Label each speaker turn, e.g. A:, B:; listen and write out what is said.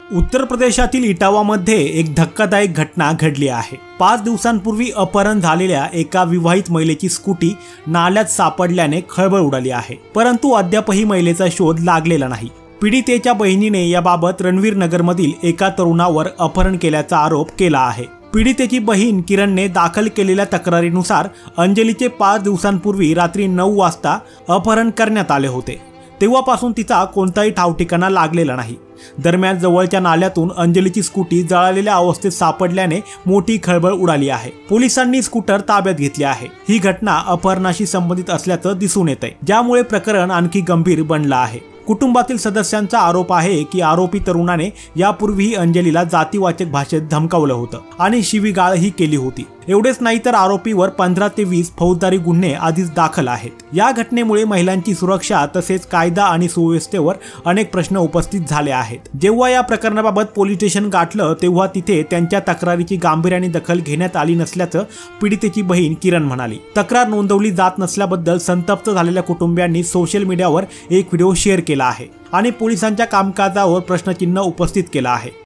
A: उत्तर प्रदेशातील इटावामध्ये एक धक्कादायक घटना घडली आहे। 5 दिवसांपूर्वी अपहरण झालेल्या एका विवाहित महिलेची स्कूटी नाल्यात सापडल्याने खळबळ उडाली आहे, परंतु अद्यापही महिलेचा शोध लागलेला नाही। पीडितेच्या बहिणीने याबाबत रणवीर नगरमधील एका तरुणावर अपहरण केल्याचा आरोप केला आहे। पीडितेची बहीण किरणने दाखल केलेल्या तक्रारीनुसार अंजलीचे 5 दिवसांपूर्वी रात्री 9 वाजता अपहरण करण्यात आले होते। तेव्हापासून तिचा कोणताही ठावठिकाणा लागलेला नाही। दरम्यान जवळच्या नाल्यातून अंजलीची स्कूटी जळालेल्या अवस्थेत सापडल्याने मोठी खळबळ उडाली आहे। पोलिसांनी स्कूटर ताब्यात घेतले आहे। ही घटना अपहरणाशी संबंधित असल्याचं दिसून येतंय, ज्यामुळे प्रकरण आणखी गंभीर बनलं आहे। कुटुंबातील सदस्यांचा आरोप आहे की आरोपी तरुणाने यापूर्वीही अंजलीला जातीवाचक भाषेत धमकावलं होतं आणि शिवीगाळही केली होती। एवढेच नाही तर आरोपीवर 15 ते 20 फौजदारी गुन्हे आधीच दाखल आहेत। या घटनेमुळे महिलांची सुरक्षा तसेच कायदा आणि सुव्यवस्थेवर अनेक प्रश्न उपस्थित झाले आहेत। जेव्हा या प्रकरणाबाबत पोलीस स्टेशन गाठलं तेव्हा तिथे त्यांच्या तक्रारीची गांभीर्याने दखल घेण्यात आली नसल्याचं पीडितेची बहीण किरण म्हणाली। तक्रार नोंदवली जात नसल्याबद्दल संतप्त झालेल्या कुटुंबियांनी सोशल मीडियावर एक व्हिडिओ शेअर केला आहे आणि पोलिसांच्या कामकाजावर प्रश्नचिन्ह उपस्थित केला आहे।